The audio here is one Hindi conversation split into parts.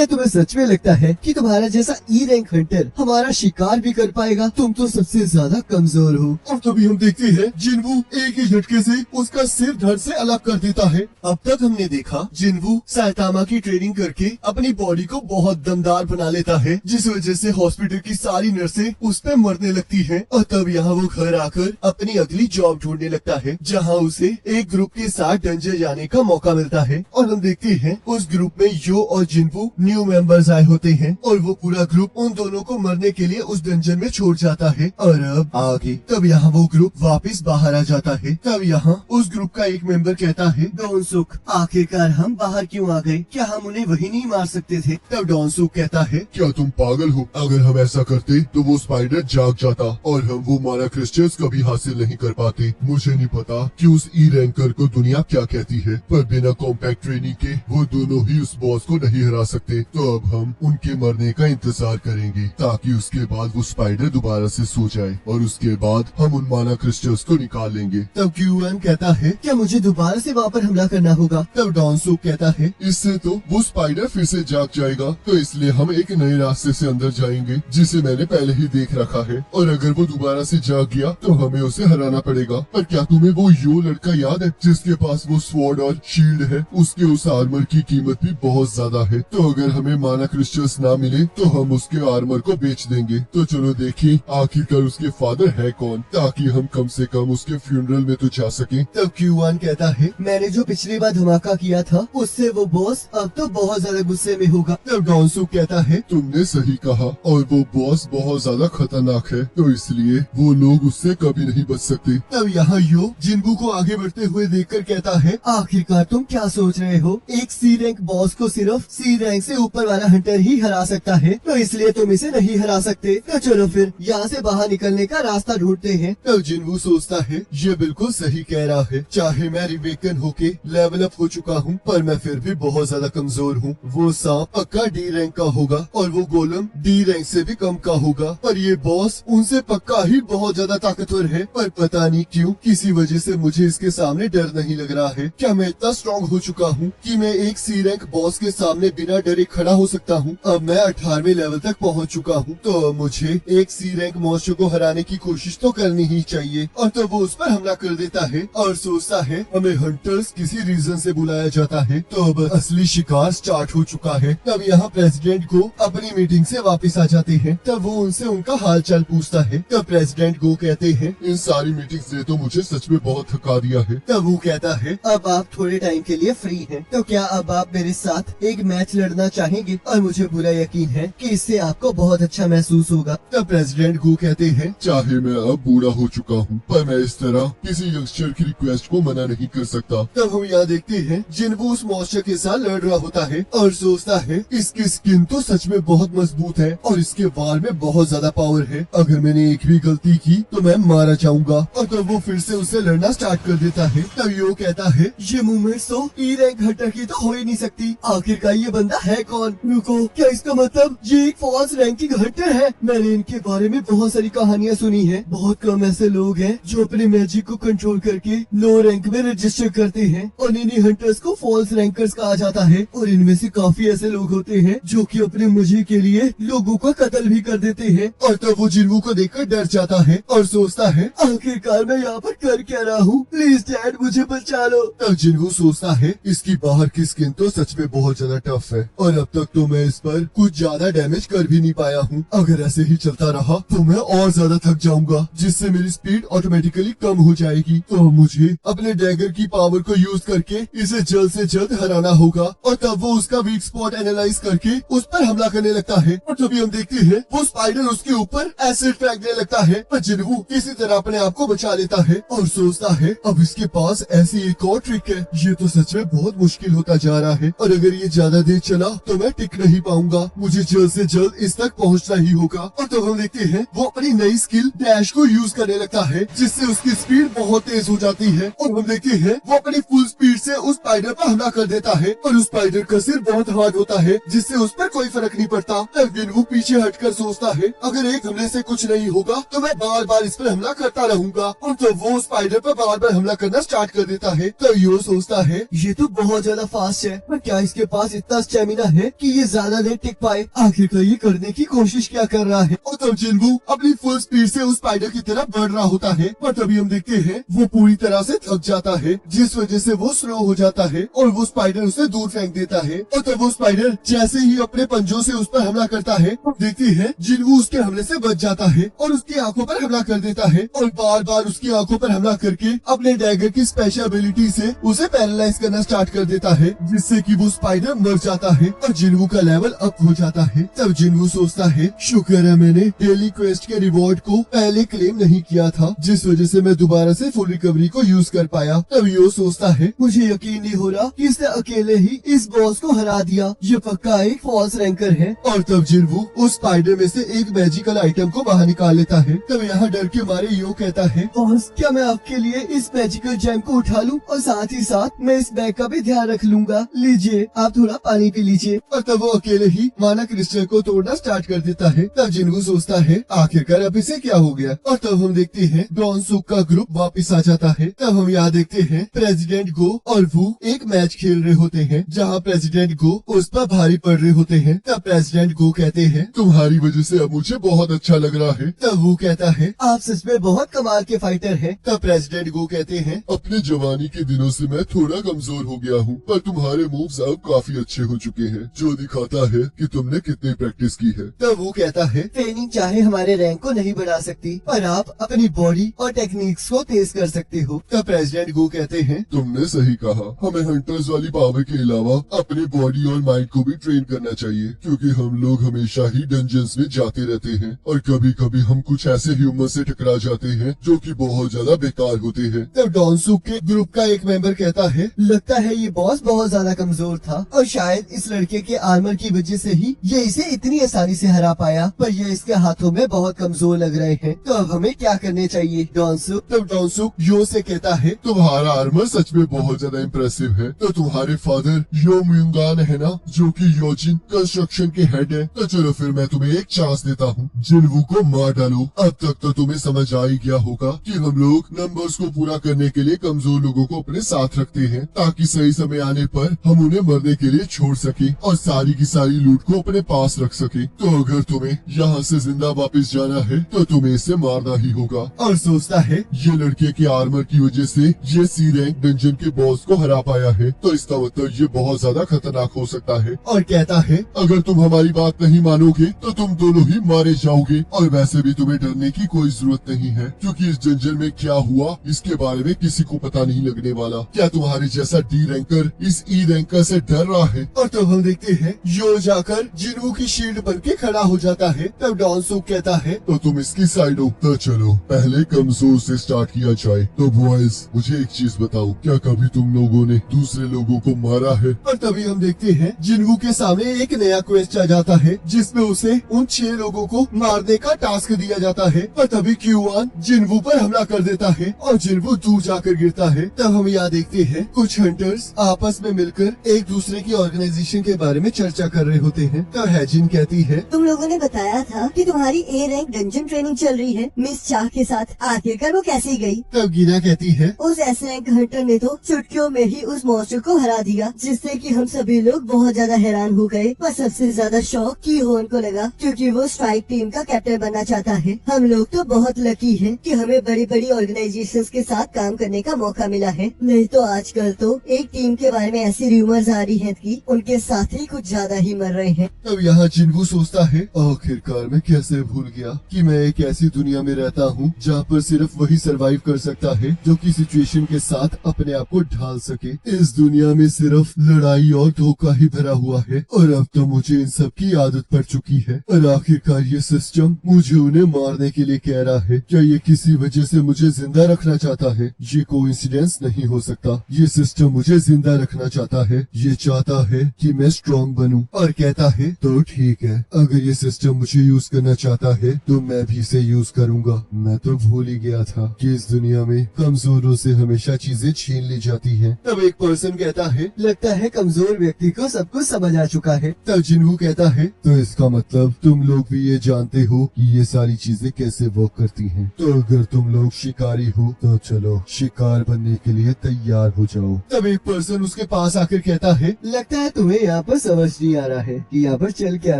क्या तुम्हें सच में लगता है कि तुम्हारा जैसा ई रैंक हंटर हमारा शिकार भी कर पाएगा? तुम तो सबसे ज्यादा कमजोर हो। और तभी हम देखते हैं जिन्वू एक ही झटके से उसका सिर धड़ से अलग कर देता है। अब तक हमने देखा जिन्वू साइतामा की ट्रेनिंग करके अपनी बॉडी को बहुत दमदार बना लेता है, जिस वजह से हॉस्पिटल की सारी नर्सें उस पे मरने लगती हैं। और तब यहाँ वो घर आकर अपनी अगली जॉब ढूंढने लगता है, जहाँ उसे एक ग्रुप के साथ डंजन जाने का मौका मिलता है। और हम देखते हैं उस ग्रुप में यो और जिन्वू न्यू मेंबर्स आए होते हैं और वो पूरा ग्रुप उन दोनों को मरने के लिए उस डंजन में छोड़ जाता है। और अब आगे तब यहाँ वो ग्रुप वापस बाहर आ जाता है। तब यहाँ उस ग्रुप का एक मेंबर कहता है, डॉनसुक, आखिरकार हम बाहर क्यों आ गए? क्या हम उन्हें वही नहीं मार सकते थे? तब डॉनसुक कहता है, क्या तुम पागल हो? अगर हम ऐसा करते तो वो स्पाइडर जाग जाता और हम वो माना क्रिस्टल्स कभी हासिल नहीं कर पाते। मुझे नहीं पता कि उस ई रैंकर को दुनिया क्या कहती है, पर बिना कॉम्पैक्ट ट्रेनिंग के वो दोनों ही उस बॉस को नहीं हरा सकते। तो अब हम उनके मरने का इंतजार करेंगे ताकि उसके बाद वो स्पाइडर दोबारा से सो जाए और उसके बाद हम उन माना क्रिस्टल्स को निकाल लेंगे। तब क्यूएन कहता है, क्या मुझे दोबारा से वहाँ पर हमला करना होगा? तब डॉनसुक कहता है, इससे तो वो स्पाइडर फिर से जाग जाएगा, तो इसलिए हम एक नए रास्ते से अंदर जाएंगे जिसे मैंने पहले ही देख रखा है। और अगर वो दोबारा से जाग गया तो हमें उसे हराना पड़ेगा। पर क्या तुम्हें वो यो लड़का याद है जिसके पास वो स्वॉर्ड और शील्ड है? उसके उस आर्मर की कीमत भी बहुत ज्यादा है। तो अगर हमें माना क्रिस्टल्स ना मिले तो हम उसके आर्मर को बेच देंगे। तो चलो देखिए आखिरकार उसके फादर है कौन, ताकि हम कम से कम उसके फ्यूनरल में तो जा सके। तब क्यूएन कहता है, मैंने जो पिछली बार धमाका किया था उससे वो बॉस अब तो बहुत ज्यादा गुस्से में होगा। तब डॉनसुक कहता है, तुमने सही कहा और वो बॉस बहुत ज्यादा खतरनाक है, तो इसलिए वो लोग उससे कभी नहीं बच सकते। तब यहाँ यो जिन्वू को आगे बढ़ते हुए देखकर कहता है, आखिरकार तुम क्या सोच रहे हो? एक सी रैंक बॉस को सिर्फ सी रैंक से ऊपर वाला हंटर ही हरा सकता है, तो इसलिए तुम इसे नहीं हरा सकते। तो चलो फिर यहाँ से बाहर निकलने का रास्ता ढूंढते हैं। तब जिन्वू सोचता है, ये बिल्कुल सही कह रहा है। चाहे मैं रिवेकन होके लेवल अप हो चुका हूँ, पर मैं फिर भी बहुत ज्यादा कमजोर हूँ। वो सांप पक्का डी रैंक का होगा और वो गोलम डी रैंक से भी कम का होगा, पर ये बॉस उनसे पक्का ही बहुत ज्यादा ताकतवर है। पर पता नहीं क्यों किसी वजह से मुझे इसके सामने डर नहीं लग रहा है। क्या मैं इतना स्ट्रॉन्ग हो चुका हूँ कि मैं एक सी रैंक बॉस के सामने बिना डरे खड़ा हो सकता हूँ? अब मैं 18वें लेवल तक पहुँच चुका हूँ, तो मुझे एक सी रैंक मॉन्स्टर को हराने की कोशिश तो करनी ही चाहिए। और तो वो उस पर हमला कर देता है और सोचता है हमें हंटर्स किसी रीजन से बुलाया जाता है। तो अब असली शिकार स्टार्ट हो चुका है। तब यहाँ प्रेसिडेंट को अपनी मीटिंग से वापस आ जाते हैं। तब वो उनसे उनका हाल चाल पूछता है। तब प्रेसिडेंट को कहते हैं, इन सारी मीटिंग्स ने तो मुझे सच में बहुत थका दिया है। तब वो कहता है, अब आप थोड़े टाइम के लिए फ्री हैं, तो क्या अब आप मेरे साथ एक मैच लड़ना चाहेंगे? और मुझे पूरा यकीन है कि इससे आपको बहुत अच्छा महसूस होगा। तब प्रेसिडेंट को कहते हैं, चाहे मैं अब बूढ़ा हो चुका हूँ, पर मैं इस तरह किसी यंगस्टर की रिक्वेस्ट को मना नहीं कर सकता। तब हम यहाँ देखते हैं जिन्वू उस मॉन्स्टर के साथ लड़ रहा होता है और सोचता है इसकी स्किन तो सच में बहुत मजबूत है और इसके वार में बहुत ज्यादा पावर है। अगर मैंने एक भी गलती की तो मैं मारा जाऊंगा। और तब वो फिर से उससे लड़ना स्टार्ट कर देता है। तब यो कहता है, ये मूवमेंट तो ई रैंक हंटर की तो हो ही नहीं सकती। आखिरकार ये बंदा है कौन? रुको, क्या इसका मतलब ये एक फॉल्स रैंकिंग हंटर है? मैंने इनके बारे में बहुत सारी कहानियाँ सुनी है। बहुत कम ऐसे लोग हैं जो अपने मैजिक को कंट्रोल करके लो रैंक में रजिस्टर करते हैं और इन्हीं हंटर्स को फॉल्स रैंकर्स कहा जाता है। और इनमें से काफी ऐसे लोग होते हैं जो कि अपने मजे के लिए लोगों का कत्ल भी कर देते हैं। और तब वो जिन्वू को देखकर डर जाता है और सोचता है, आखिरकार मैं यहाँ पर कर क्या रहा हूँ? प्लीज डैड मुझे बचा लो। तब जिन्वू सोचता है इसकी बाहर की स्किन तो सच में बहुत ज्यादा टफ है और अब तक तो मैं इस पर कुछ ज्यादा डैमेज कर भी नहीं पाया हूँ। अगर ऐसे ही चलता रहा तो मैं और ज्यादा थक जाऊंगा, जिससे मेरी स्पीड ऑटोमेटिकली कम हो जाएगी। तो मुझे अपने डैगर की पावर को यूज करके इसे जल्द से जल्द हराना होगा। और तब वो उसका वीक स्पॉट एनालाइज करके उस पर हमला करने लगता है। और तभी हम देखते हैं वो स्पाइडर उसके ऊपर एसिड फेंकने लगता है, पर जिन्वू किसी तरह अपने आप को बचा लेता है और सोचता है अब इसके पास ऐसी एक और ट्रिक है। ये तो सच में बहुत मुश्किल होता जा रहा है और अगर ये ज्यादा देर चला तो मैं टिक नहीं पाऊंगा। मुझे जल्द से जल्द इस तक पहुंचना ही होगा। और तब हम देखते हैं वो अपनी नई स्किल डैश को यूज करने लगता है, जिससे उसकी स्पीड बहुत तेज हो जाती है। और हम देखते हैं वो अपनी फुल स्पीड से उस स्पाइडर पर हमला कर देता है और उस स्पाइडर का सिर बहुत हार्ड होता है, जिससे उस पर कोई फर्क नहीं पड़ता। तब जिन्वू पीछे हटकर सोचता है अगर एक हमले से कुछ नहीं होगा तो मैं बार बार इस पर हमला करता रहूंगा। और तब वो स्पाइडर पर बार बार हमला करना स्टार्ट कर देता है। तब यो सोचता है ये तो बहुत ज्यादा फास्ट है, पर क्या इसके पास इतना स्टेमिना है कि ये ज्यादा देर टिक पाए। आखिरकार ये करने की कोशिश क्या कर रहा है। और तब जिन्वू अपनी फुल स्पीड से उस स्पाइडर की तरफ बढ़ रहा होता है, पर तभी हम देखते हैं वो पूरी तरह से थक जाता है, जिस वजह से वो स्लो हो जाता है और वो स्पाइडर उसे दूर फेंक देता है। और तब वो स्पाइडर जैसे ही अपने पंजों से उस पर हमला करता है, देखते हैं जिन्वू उसके हमले से बच जाता है और उसकी आंखों पर हमला कर देता है और बार बार उसकी आंखों पर हमला करके अपने डैगर की स्पेशल एबिलिटी से उसे पैरालाइज करना स्टार्ट कर देता है, जिससे कि वो स्पाइडर मर जाता है और जिन्वू का लेवल अप हो जाता है। तब जिन्वू सोचता है, शुक्र है मैंने डेली क्वेस्ट के रिवॉर्ड को पहले क्लेम नहीं किया था, जिस वजह से मैं दोबारा से फुल रिकवरी को यूज कर पाया। तब यो सोचता है, मुझे यकीन नहीं हो रहा कि इसने अकेले ही इस बॉस को हरा दिया। ये पक्का एक फॉल्स रैंकर है। और तब जिन्वू उस स्पाइडर में से एक मैजिकल आइटम को बाहर निकाल लेता है। तब यहाँ डर के मारे यो कहता है, बॉस, क्या मैं आपके लिए इस मैजिकल जैम को उठा लूं और साथ ही साथ मैं इस बैग का भी ध्यान रख लूंगा। लीजिए, आप थोड़ा पानी पी लीजिए। और तब वो अकेले ही माना क्रिस्टल को तोड़ना स्टार्ट कर देता है। तब जिन्वू सोचता है, आखिरकार अब इसे क्या हो गया। और तब हम देखते हैं डॉन सुक का ग्रुप वापस आ जाता है। तब हम यहाँ देखते हैं प्रेसिडेंट गो और वू एक मैच खेल रहे होते हैं, जहाँ प्रेसिडेंट गो उस पर भारी पड़ रहे होते हैं। तब प्रेसिडेंट गो कहते हैं, तुम्हारी वजह से अब मुझे बहुत अच्छा लग रहा है। तब वो कहता है, आप सच में बहुत कमाल के फाइटर हैं। तब प्रेसिडेंट गो कहते हैं, अपने जवानी के दिनों से मैं थोड़ा कमजोर हो गया हूँ, पर तुम्हारे मूव्स अब काफी अच्छे हो चुके हैं, जो दिखाता है कि तुमने कितनी प्रैक्टिस की है। तब वो कहता है, ट्रेनिंग चाहे हमारे रैंक को नहीं बढ़ा सकती, पर आप अपनी बॉडी और टेक्निक्स को तेज कर सकते हो। तब प्रेसिडेंट गो कहते हैं, तुमने सही कहा, हमें हंटर्स वाली पावर के अलावा अपने बॉडी और माइंड को भी ट्रेन करना चाहिए, क्योंकि हम लोग हमेशा ही डंजन्स में जाते रहते हैं और कभी कभी हम कुछ ऐसे ह्यूमन से टकरा जाते हैं जो कि बहुत ज्यादा बेकार होते हैं। तब डॉन सुक के ग्रुप का एक मेंबर कहता है, लगता है ये बॉस बहुत ज्यादा कमजोर था और शायद इस लड़के के आर्मर की वजह से ही ये इसे इतनी आसानी से हरा पाया, पर ये इसके हाथों में बहुत कमजोर लग रहे हैं। तो अब हमें क्या करने चाहिए डॉन सुक? तब डॉन सुक यो से कहता है, तुम्हारा आर्मर सच में बहुत ज्यादा इम्प्रेसिव है। तो तुम्हारे फादर यो म्यूंगान है ना, जो कि योजिन कंस्ट्रक्शन के हेड है। तो चलो फिर मैं तुम्हें एक चांस देता हूँ, जिन्वू को मार डालो। अब तक तो तुम्हें समझ आ ही गया होगा कि हम लोग नंबर्स को पूरा करने के लिए कमजोर लोगों को अपने साथ रखते हैं, ताकि सही समय आने पर हम उन्हें मरने के लिए छोड़ सके और सारी की सारी लूट को अपने पास रख सके। तो अगर तुम्हें यहाँ से जिंदा वापस जाना है तो तुम्हें इसे मारना ही होगा। और सोचता है, ये लड़के के आर्मर की वजह से ये सी रैंक डंजन के बॉस को हरा पाया है, तो इसका मतलब ये बहुत ज्यादा खतरनाक हो सकता है। और कहता है, अगर तुम हमारी बात नहीं मानोगे तो तुम दोनों ही मारे जाओगे। और वैसे भी तुम्हें डरने की कोई जरूरत नहीं है, क्योंकि इस डंजन में क्या हुआ इसके बारे में किसी को पता नहीं लगने वाला। क्या तुम्हारे जैसा डी रैंकर इस ई रैंकर से डर रहा है? और तब हम देखते हैं यो जाकर जिन्वू की शील्ड बन के खड़ा हो जाता है। तब डॉन सुक कहता है, तो तुम इसकी साइड हो। तो चलो पहले कमजोर से स्टार्ट किया जाए। तो बॉयज, मुझे एक चीज बताओ, क्या कभी तुम लोगों ने दूसरे लोगों को मारा है? और तभी हम देखते हैं जिन्वू के सामने एक नया क्वेस्ट आ जाता है, जिसमें उसे उन 6 लोगों को मारने का टास्क दिया जाता है। और तभी क्यूआन जिन्वू पर हमला कर देता है और जिन्वू दूर जाकर गिरता है। तब हम यहाँ देखते हैं कुछ हंटर्स आपस में मिलकर एक दूसरे की ऑर्गेनाइजेशन के बारे में चर्चा कर रहे होते हैं। तब हैजिन कहती है, तुम लोगों ने बताया था कि तुम्हारी ए रैंक डंजन ट्रेनिंग चल रही है मिस चाह के साथ, आखिरकार वो कैसे गई? तब गीना कहती है, उस एस रैंक हंटर ने तो चुटकियों में ही उस मॉन्स्टर को हरा दिया, जिससे कि हम सभी लोग बहुत ज्यादा हैरान हो गए। पर सबसे ज्यादा शौक की होन को लगा, क्योंकि वो स्ट्राइक टीम का कैप्टन बनना चाहता है। हम लोग तो बहुत लकी हैं कि हमें बड़ी बड़ी ऑर्गेनाइजेशंस के साथ काम करने का मौका मिला है, नहीं तो आजकल तो एक टीम के बारे में ऐसी रूमर्स आ रही हैं कि उनके साथ ही कुछ ज्यादा ही मर रहे हैं। तब यहाँ जिन्वू सोचता है, आखिरकार मैं कैसे भूल गया कि मैं एक ऐसी दुनिया में रहता हूँ जहाँ पर सिर्फ वही सरवाइव कर सकता है जो कि सिचुएशन के साथ अपने आप को ढाल सके। इस दुनिया में सिर्फ लड़ाई और धोखा ही भरा हुआ है और अब तो मुझे इन सब की आदत पड़ चुकी है। और आखिरकार ये सिस्टम मुझे उन्हें मारने के लिए कह रहा है। क्या ये किसी वजह से मुझे जिंदा रखना चाहता है? ये कोइंसिडेंस नहीं हो सकता। ये सिस्टम मुझे जिंदा रखना चाहता है। ये चाहता है कि मैं स्ट्रॉन्ग बनूं और कहता है, तो ठीक है, अगर ये सिस्टम मुझे यूज करना चाहता है तो मैं भी इसे यूज करूंगा। मैं तो भूल ही गया था कि इस दुनिया में कमजोरों से हमेशा चीजें छीन ली जाती हैं। तब एक पर्सन कहता है, लगता है कमजोर व्यक्ति को सब कुछ समझ आ चुका है। तब जिन्वू कहता है, तो इसका मतलब तुम लोग भी ये जानते हो कि ये सारी चीजें कैसे वर्क करती हैं। तो अगर तुम लोग शिकारी हो तो चलो शिकार बनने के लिए तैयार हो जाओ। तब एक पर्सन उसके पास आकर कहता है, लगता है तुम्हें यहाँ पर समझ नहीं आ रहा है कि यहाँ पर चल क्या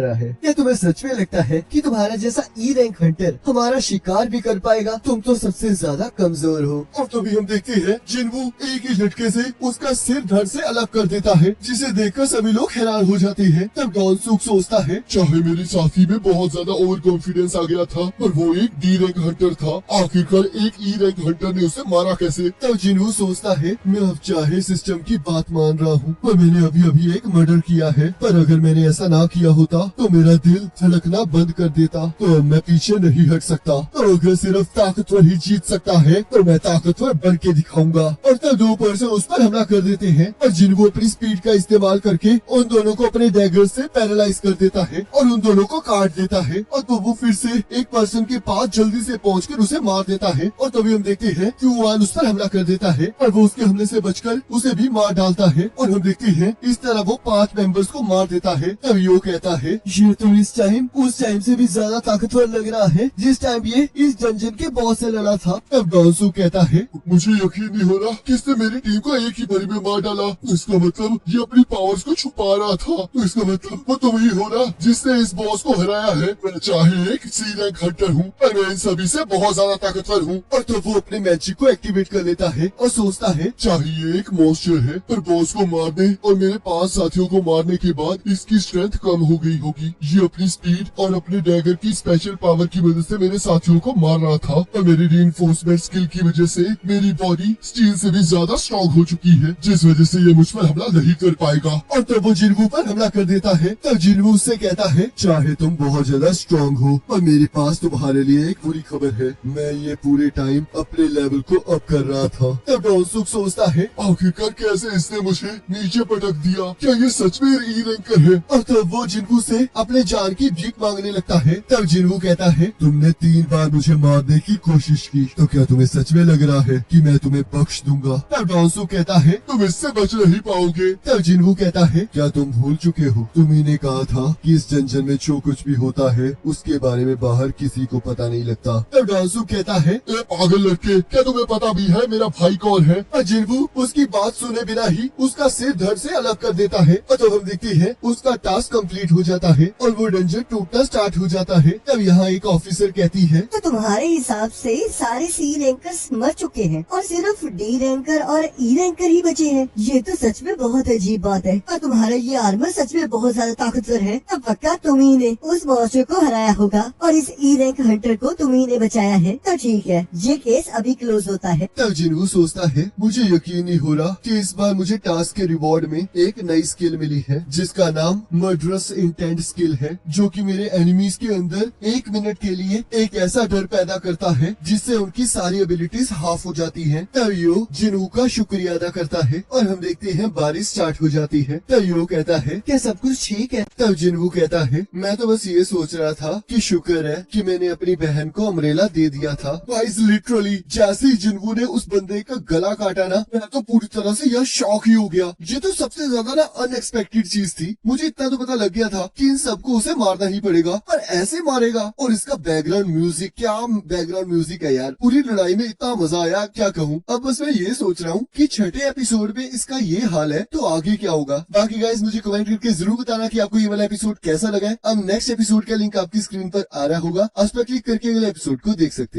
रहा है। क्या तुम्हें सच में लगता है कि तुम्हारा जैसा ई रैंक हंटर हमारा शिकार भी कर पाएगा? तुम तो सबसे ज्यादा कमजोर हो। और तभी हम देखते हैं जिन्वू एक ही झटके से उसका सिर धड़ से अलग कर देता है, जिसे देखकर सभी लोग हैरान हो जाते हैं। तब डॉनसूक सोचता है, चाहे मेरे साथी में बहुत ज्यादा ओवर कॉन्फिडेंस आ गया था, पर वो एक डी रैंक हंटर था। आखिरकार एक ई रैंक हंटर ने उसे मारा कैसे? तब जिन्वू सोचता है, मैं अब चाहे सिस्टम की बात मान रहा हूँ, पर मैंने अभी अभी एक मर्डर किया है। पर अगर मैंने ऐसा ना किया होता तो मेरा दिल धड़कना बंद कर देता। तो अब मैं पीछे नहीं हट सकता। तो अगर सिर्फ ताकतवर ही जीत सकता है तो मैं ताकतवर बन के दिखाऊंगा। और तब दो पर्सन उस पर हमला कर देते हैं और जिन्वू अपनी स्पीड का इस्तेमाल करके उन दोनों को अपने डैगर से पैरालाइज कर देता है और उन दोनों को काट देता है। और तो वो फिर से एक पर्सन के पास जल्दी से पहुंचकर उसे मार देता है। और तभी हम देखते हैं कि युआन उस पर हमला कर देता है और वो उसके हमले से बचकर उसे भी मार डालता है। और हम देखते हैं इस तरह वो 5 मेंबर्स को मार देता है। तब यो कहता है, ये तो इस टाइम उस टाइम से भी ज्यादा ताकतवर लग रहा है जिस टाइम ये इस डंजन के बॉस से लड़ा था। तब डॉनसूक कहता है, मुझे यकीन नहीं हो रहा कि इसने मेरी टीम को एक ही बारी में मार डाला। तो इसका मतलब ये अपनी पावर्स को छुपा रहा था। तो इसका मतलब वो तुम ही हो ना जिसने इस बॉस को हराया है। मैं चाहे एक सी रैंक हंटर हूँ, पर मैं इन सभी से बहुत ज्यादा ताकतवर हूँ। और तो वो अपने मैजिक को एक्टिवेट कर लेता है और सोचता है, चाहिए एक मॉन्स्टर है, पर बॉस को मारने और मेरे 5 साथियों को मारने के बाद इसकी स्ट्रेंथ कम हो गई होगी। ये अपनी स्पीड और अपने डैगर की स्पेशल पावर की वजह से मेरे साथियों को मार रहा था, और मेरी रीइंफोर्समेंट स्किल की वजह से मेरी बॉडी स्टील से भी ज्यादा स्ट्रॉन्ग हो चुकी है, जिस वजह से ये मुझ पर हमला नहीं कर पाएगा। और तब वो जिन्वू पर हमला कर देता है। तब जिन्वू उससे कहता है, चाहे तुम बहुत ज्यादा स्ट्रॉन्ग हो, पर मेरे पास तुम्हारे लिए एक बुरी खबर है। मैं ये पूरे टाइम अपने लेवल को अप कर रहा था। तब डॉनसूक सोचता है, आखिरकार कैसे इसने मुझे नीचे पटक दिया? क्या ये सच में ई रैंकर है? और तब वो जिन्वू से अपने जान की भीख मांगने लगता है। तब जिन्वू कहता है, तुमने 3 बार मुझे मारने की कोशिश की, तो क्या तुम्हें सच में लग रहा है कि मैं तुम्हें बख्श दूंगा? तब डॉनसूक कहता है, तुम इससे बच नहीं पाओगे। तब जिन्वू कहता है, क्या तुम भूल चुके हो? तुम ही ने कहा था कि इस जंजन में जो कुछ भी होता है उसके बारे में बाहर किसी को पता नहीं लगता। तब डॉनसूक कहता है, ए पागल लड़के, क्या तुम्हें पता भी है मेरा भाई कौन है? और जिन्वू उसकी बात सुने बिना ही उसका सिर धड़ से अलग कर देता है। और तब हम देखते हैं उसका टास्क कंप्लीट हो जाता है और वो डंजन टूटना स्टार्ट हो जाता है। तब यहाँ एक ऑफिसर कहती है, तो तुम्हारे हिसाब से सारे सी रैंकर्स मर चुके हैं और सिर्फ डी रैंकर और ई रैंकर ही बचे हैं। ये तो सच में बहुत अजीब बात है। और तुम्हारा ये आर्मर सच में बहुत ज्यादा ताकतवर है। अब पक्का तुम ही ने उस मॉन्स्टर को हराया होगा और इस ई रैंक हंटर को तुम ही ने बचाया है। तो ठीक है, ये केस अभी क्लोज होता है। तब जिन्वू सोचता है, मुझे यकीन नहीं हो रहा कि इस बार मुझे टास्क के रिवॉर्ड में एक नई स्किल मिली है, जिसका नाम मर्डरस इंटेंट स्किल है, जो कि मेरे एनिमीज के अंदर 1 मिनट के लिए एक ऐसा डर पैदा करता है जिससे उनकी सारी एबिलिटीज हाफ हो जाती हैं। तब यो जिन्वू का शुक्रिया अदा करता है और हम देखते हैं बारिश स्टार्ट हो जाती है। तब यो कहता है, क्या सब कुछ ठीक है? तब जिन्वू कहता है, मैं तो बस ये सोच रहा था कि शुक्र है कि मैंने अपनी बहन को अम्ब्रेला दे दिया था। गाइस लिटरली जैसे ही जिन्वू ने उस बंदे का गला काटा ना, मैं तो पूरी तरह से यह शॉक ही हो गया। ये तो सबसे ज्यादा ना अनएक्सपेक्टेड चीज थी। मुझे इतना तो पता लग गया था कि इन सबको उसे मारना ही पड़ेगा, पर ऐसे मारेगा। और इसका बैकग्राउंड म्यूजिक, क्या बैकग्राउंड म्यूजिक है यार। पूरी लड़ाई में इतना मजा आया, क्या कहूँ। अब बस मैं ये सोच रहा हूँ कि 6ठे एपिसोड में इसका ये हाल है तो आगे क्या होगा। बाकी गाइस मुझे कमेंट करके जरूर बताना कि आपको ये वाला एपिसोड कैसा लगा है। अब नेक्स्ट एपिसोड का लिंक आपकी स्क्रीन पर आ रहा होगा, उस पर क्लिक करके अगले एपिसोड को देख सकते हो।